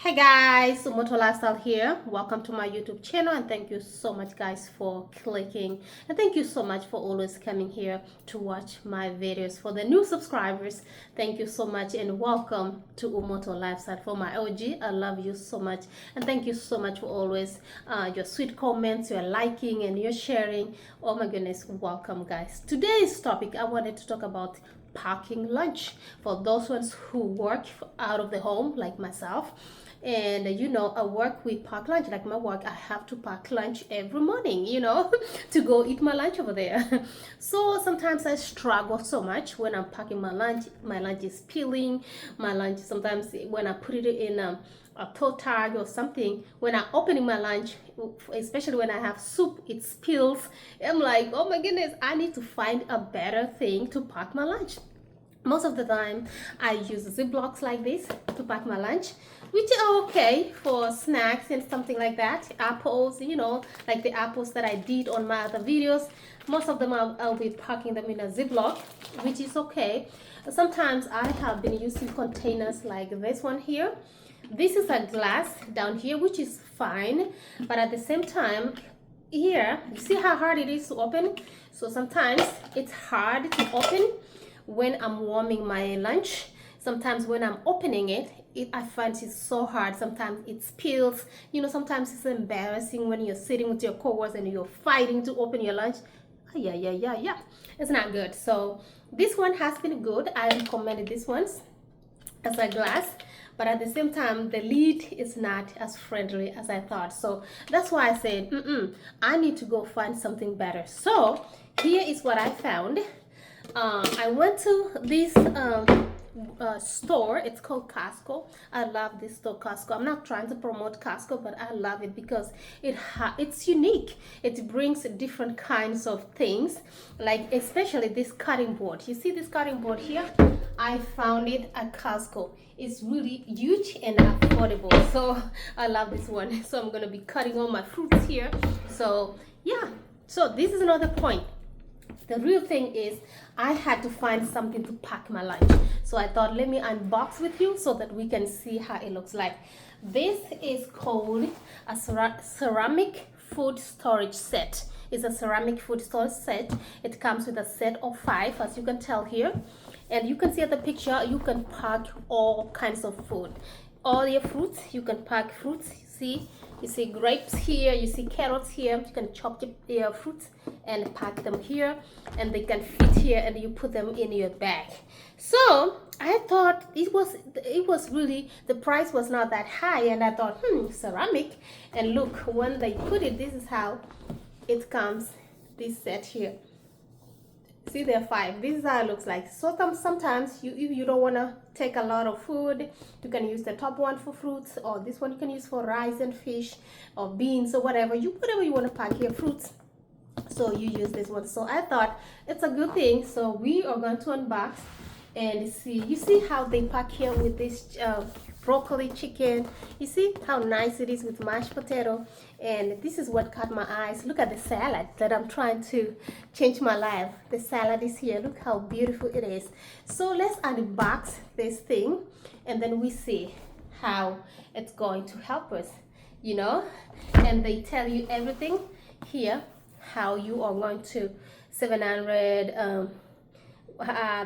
Hey guys, Sumoto Lifestyle here. Welcome to my YouTube channel and thank you so much guys for clicking and thank you so much for always coming here to watch my videos. For the new subscribers, thank you so much and welcome to Umoto Lifestyle. For my OG, I love you so much and thank you so much for always your sweet comments, your liking and your sharing. Oh my goodness, welcome guys. Today's topic I wanted to talk about packing lunch for those ones who work out of the home like myself. And I work with pack lunch. Like my work, I have to pack lunch every morning, to go eat my lunch over there. So sometimes I struggle so much when I'm packing my lunch. My lunch is peeling. My lunch, sometimes when I put it in a toe tag or something, when I'm opening my lunch, especially when I have soup, it spills. I'm like, oh my goodness, I need to find a better thing to pack my lunch. Most of the time I use Ziplocs like this to pack my lunch, which are okay for snacks and something like that. Apples, like the apples that I did on my other videos, most of them I'll be packing them in a Ziploc, which is okay. Sometimes I have been using containers like this one here. This is a glass down here, which is fine, but at the same time here, you see how hard it is to open? So sometimes it's hard to open when I'm warming my lunch. Sometimes when I'm opening it, I find it's so hard. Sometimes it spills. Sometimes it's embarrassing when you're sitting with your coworkers and you're fighting to open your lunch. Yeah. It's not good. So this one has been good. I recommended this one as a glass, but at the same time the lid is not as friendly as I thought. So that's why I said I need to go find something better. So here is what I found. I went to this store. It's called Costco. I love this store, Costco. I'm not trying to promote Costco, but I love it because it's unique. It brings different kinds of things, like especially this cutting board. You see this cutting board here? I found it at Costco. It's really huge and affordable, so I love this one. So I'm gonna be cutting all my fruits here. So yeah, so this is another point. The real thing is I had to find something to pack my lunch. So I thought, let me unbox with you so that we can see how it looks like. This is called a ceramic food storage set. It's a ceramic food storage set. It comes with a set of 5, as you can tell here. And you can see at the picture, you can pack all kinds of food. All your fruits, you can pack fruits. You see grapes here, you see carrots here. You can chop your fruits and pack them here, and they can fit here, and you put them in your bag. So I thought it was really, the price was not that high, and I thought ceramic. And look, when they put it, this is how it comes, this set here. See, there are 5. This is how it looks like. So sometimes if you don't want to take a lot of food, you can use the top one for fruits, or this one you can use for rice and fish or beans or whatever you want to pack your fruits. So you use this one. So I thought it's a good thing. So we are going to unbox and see. You see how they pack here with this broccoli chicken. You see how nice it is with mashed potato. And this is what caught my eyes. Look at the salad that I'm trying to change my life. The salad is here. Look how beautiful it is. So let's unbox this thing and then we see how it's going to help us, and they tell you everything here, how you are going to 700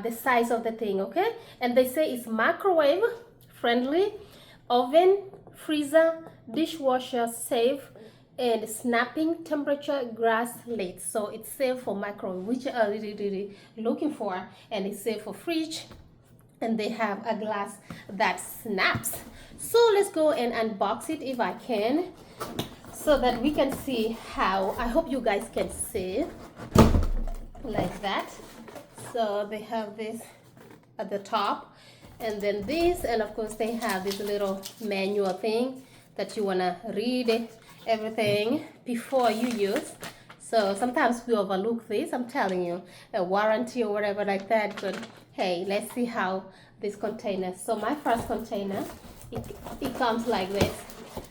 the size of the thing, okay? And they say it's microwave friendly, oven, freezer, dishwasher safe, and snapping temperature glass lid. So it's safe for microwave, which are really looking for, and it's safe for fridge, and they have a glass that snaps. So let's go and unbox it if I can, so that we can see how. I hope you guys can see like that. So they have this at the top, and then this, and of course they have this little manual thing that you want to read everything before you use. So sometimes we overlook this, I'm telling you, a warranty or whatever like that. But hey, let's see how this container. So my first container, it comes like this.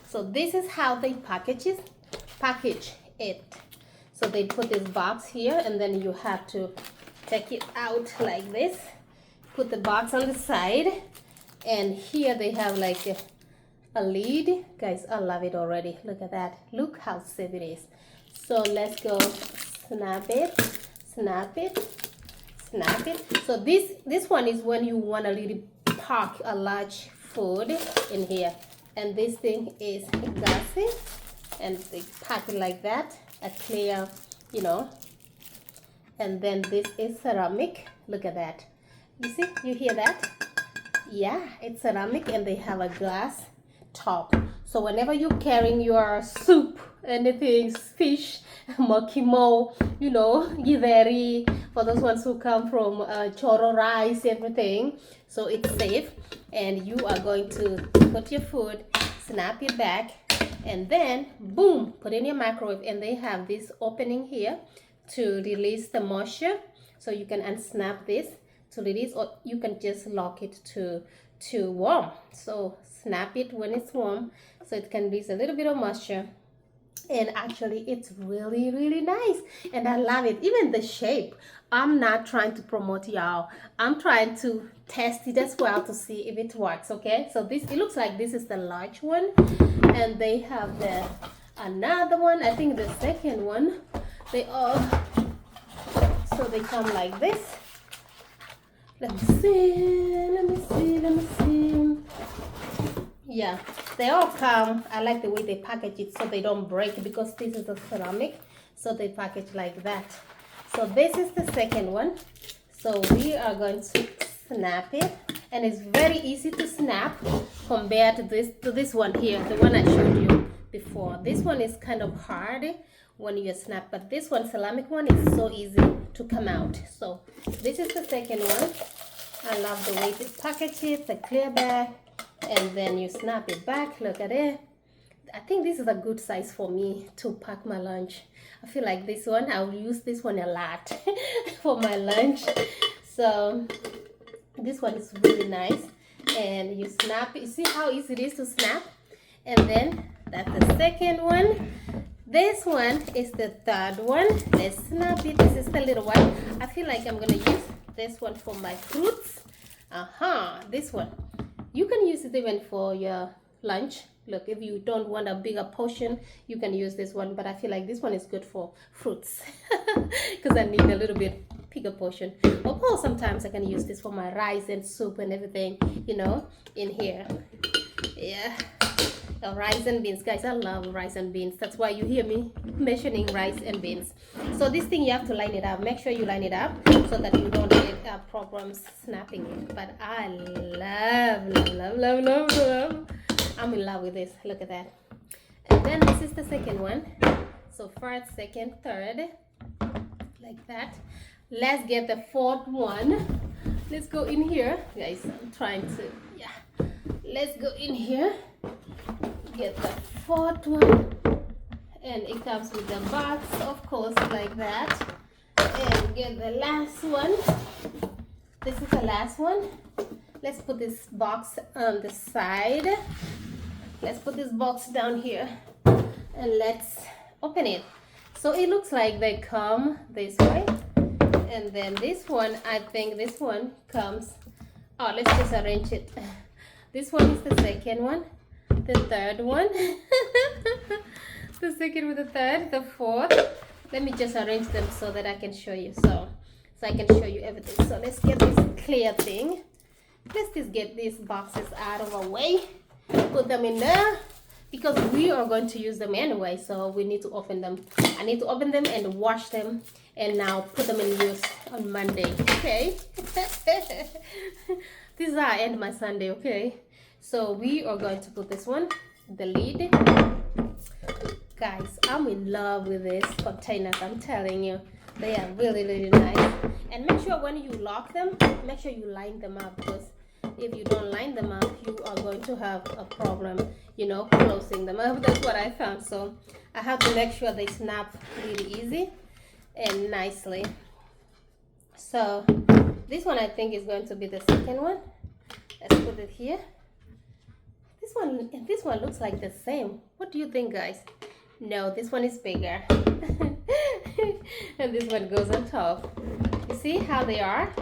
So this is how they package it. So they put this box here, and then you have to take it out like this, put the box on the side, and here they have like a lid. Guys, I love it already. Look at that. Look how safe it is. So let's go snap it, snap it, snap it. So this one is when you want to really pack a large food in here, and this thing is glassy, and they pack it like that, a clear, you know. And then this is ceramic. Look at that. You see, you hear that? Yeah, it's ceramic, and they have a glass top. So whenever you're carrying your soup, anything, fish, mokimo, you know, githeri, for those ones who come from choro rice, everything, so it's safe. And you are going to put your food, snap it back, and then boom, put in your microwave. And they have this opening here to release the moisture, so you can unsnap this to release, or you can just lock it to warm. So snap it when it's warm, so it can release a little bit of moisture. And actually it's really, really nice, and I love it. Even the shape, I'm not trying to promote y'all, I'm trying to test it as well to see if it works. Okay, so this, it looks like this is the large one, and they have the another one, I think the second one. They all, so they come like this. Let me see, let me see, let me see. Yeah, they all come. I like the way they package it so they don't break, because this is a ceramic, so they package like that. So this is the second one. So we are going to snap it, and it's very easy to snap compared to this one here, the one I showed you before. This one is kind of hard when you snap, but this one, ceramic one, is so easy to come out. So this is the second one. I love the way they package it, the clear bag, and then you snap it back. Look at it. I think this is a good size for me to pack my lunch. I feel like this one, I'll use this one a lot for my lunch. So this one is really nice, and you snap it. You see how easy it is to snap? And then that's the second one. This one is the third one. Let's snap it. This is the little one. I feel like I'm gonna use this one for my fruits. This one, you can use it even for your lunch. Look, if you don't want a bigger portion, you can use this one, but I feel like this one is good for fruits because I need a little bit bigger portion. Of course, sometimes I can use this for my rice and soup and everything, you know, in here. Yeah, rice and beans, guys. I love rice and beans. That's why you hear me mentioning rice and beans. So this thing, you have to line it up. Make sure you line it up so that you don't get problems snapping it. But I love. I'm in love with this. Look at that. And then this is the second one. So first, second, third, like that. Let's get the fourth one. Let's go in here, guys. I'm trying to, yeah. Let's go in here. Get the fourth one, and it comes with the box, of course, like that. And get the last one. This is the last one. Let's put this box on the side. Let's put this box down here, and let's open it. So it looks like they come this way, and then this one, I think this one comes, oh, let's just arrange it. This one is the second one, the third one, the second with the third, the fourth. Let me just arrange them so that I can show you, so I can show you everything. So let's get this clear thing. Let's just get these boxes out of our way, put them in there, because we are going to use them anyway, so we need to open them. I need to open them and wash them, and now put them in use on Monday. Okay. This is how I end my Sunday. Okay, so we are going to put this one, the lid. Guys, I'm in love with these containers. I'm telling you, they are really, really nice. And make sure when you lock them, make sure you line them up, because if you don't line them up, you are going to have a problem, you know, closing them up. That's what I found. So I have to make sure they snap really easy and nicely. So this one, I think, is going to be the second one. Let's put it here. This one looks like the same. What do you think, guys? No, this one is bigger. And this one goes on top. You see how they are?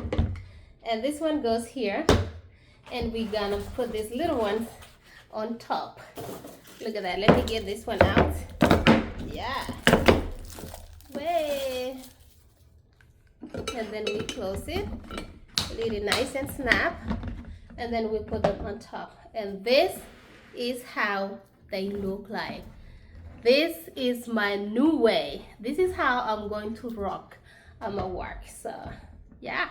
And this one goes here. And we're gonna put these little ones on top. Look at that. Let me get this one out. Yeah. Way. And then we close it. Leave it nice and snap. And then we put them on top. And this is how they look like. This is my new way. This is how I'm going to rock my work. So yeah.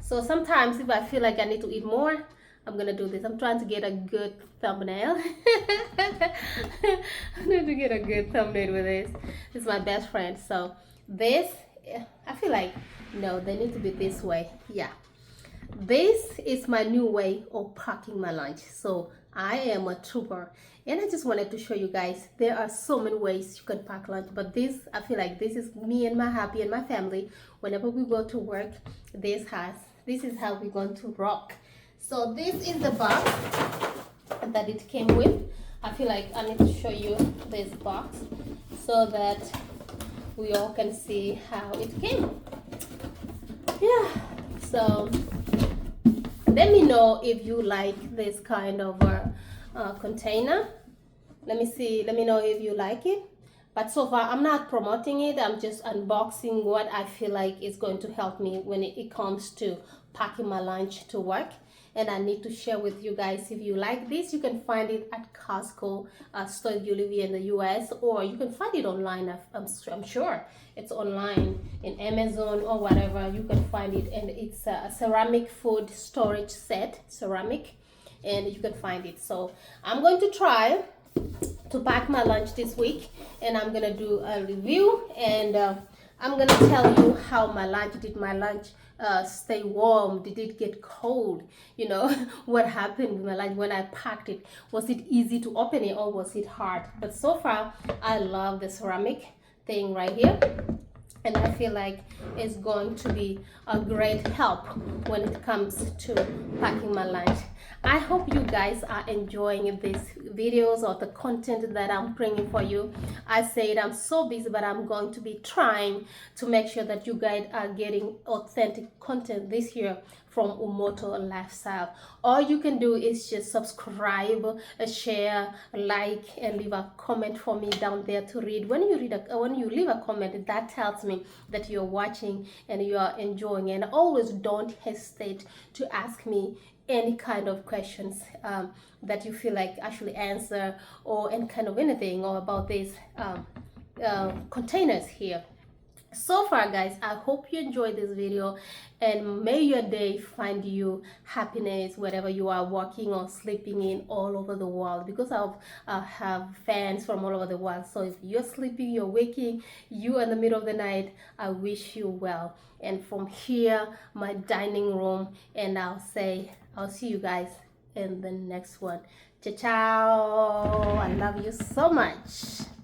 So sometimes if I feel like I need to eat more, I'm gonna do this. I'm trying to get a good thumbnail. I need to get a good thumbnail with this. This is my best friend. So this, I feel like, no, they need to be this way. Yeah. This is my new way of packing my lunch. So I am a trooper. And I just wanted to show you guys, there are so many ways you can pack lunch. But this, I feel like this is me and my happy and my family. Whenever we go to work, this is how we're going to rock. So this is the box that it came with. I feel like I need to show you this box so that we all can see how it came. Yeah, so let me know if you like this kind of container. Let me know if you like it. But so far, I'm not promoting it. I'm just unboxing what I feel like is going to help me when it comes to packing my lunch to work. And I need to share with you guys, if you like this, you can find it at Costco store if you live here in the US, or you can find it online. I'm sure it's online in Amazon or whatever. You can find it, and it's a ceramic food storage set, ceramic, and you can find it. So I'm going to try to pack my lunch this week, and I'm gonna do a review, and I'm gonna tell you how my lunch stay warm. Did it get cold? You know, what happened with my lunch when I packed it? Was it easy to open it or was it hard? But so far, I love the ceramic thing right here, and I feel like it's going to be a great help when it comes to packing my lunch. I hope you guys are enjoying these videos or the content that I'm bringing for you. I said I'm so busy, but I'm going to be trying to make sure that you guys are getting authentic content this year from Umoto Lifestyle. All you can do is just subscribe, share, like, and leave a comment for me down there to read. When you leave a comment, that tells me that you're watching and you are enjoying. And always don't hesitate to ask me any kind of questions that you feel like I should answer, or any kind of anything, or about these containers here. So far, guys, I hope you enjoyed this video, and may your day find you happiness wherever you are working or sleeping in all over the world, because I have fans from all over the world. So if you're sleeping, you're waking, you in the middle of the night, I wish you well. And from here, my dining room, and I'll see you guys in the next one. Ciao, ciao. I love you so much.